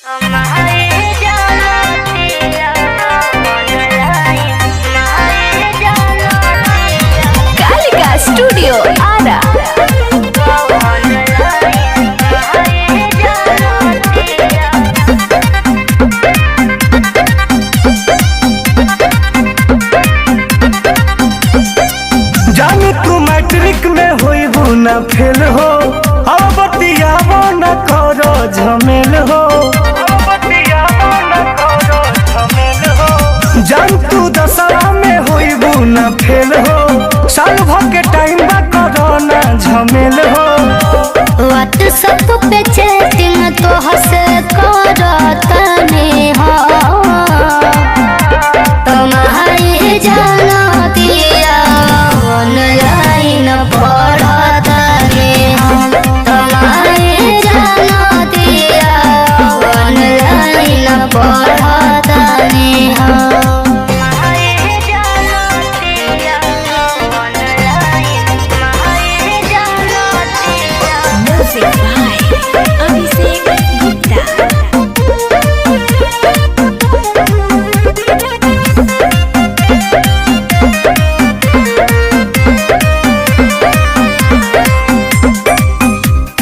Kalika studio Ara. जानी तू matric में होइबू ना फेल हो, अब बतियाबो न करो झमेल हो। जान तू दशहरा में होइबू ना फेल हो, साल भर के टाइम बा करो ना झमेल हो। व्हाट्सएप पे चैटिंग तो हंसे करतने हो, तुम्हारी जाना दिया ऑनलाइन पढ़तने हो, तुम्हारी जाना दिया ऑनलाइन पढ़तने हो। Music by Abhishek Gupta।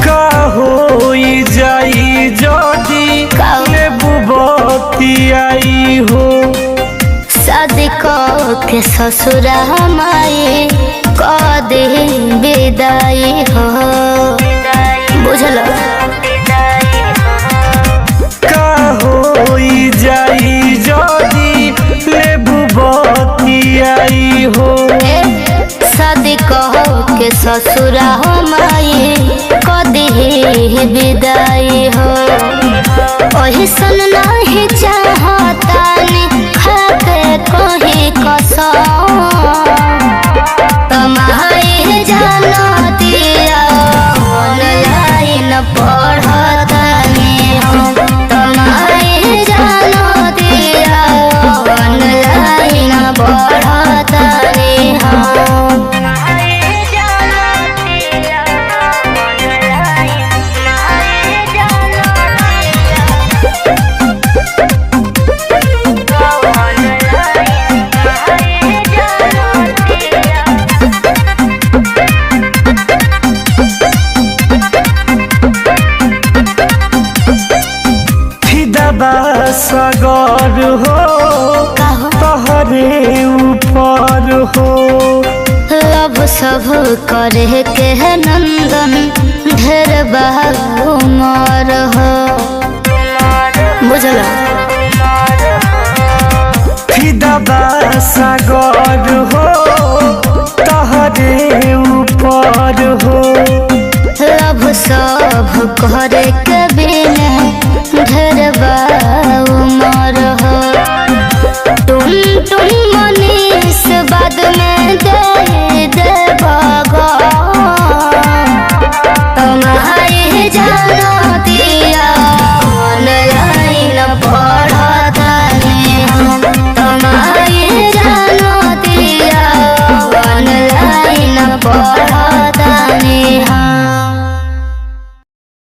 का होई जाई जदी लेबू बतियाई हो। शादी के ससुरा माई क दे विदाई हो, बुझल? का होई जाई जदी लेबू बतियाई हो। शादी के ससुरा माई क दे विदाई हो, ओही सन नहीं चाहतानी खाते कहीं कसम, तुम्हारी जाना दिया ऑनलाइन पढ़तने हो, तुम्हारी जाना दिया ऑनलाइन पढ़तने हो। सगर हो तोहरे ऊपर हो, लव सब करे के नंदन ढेर उमर हो।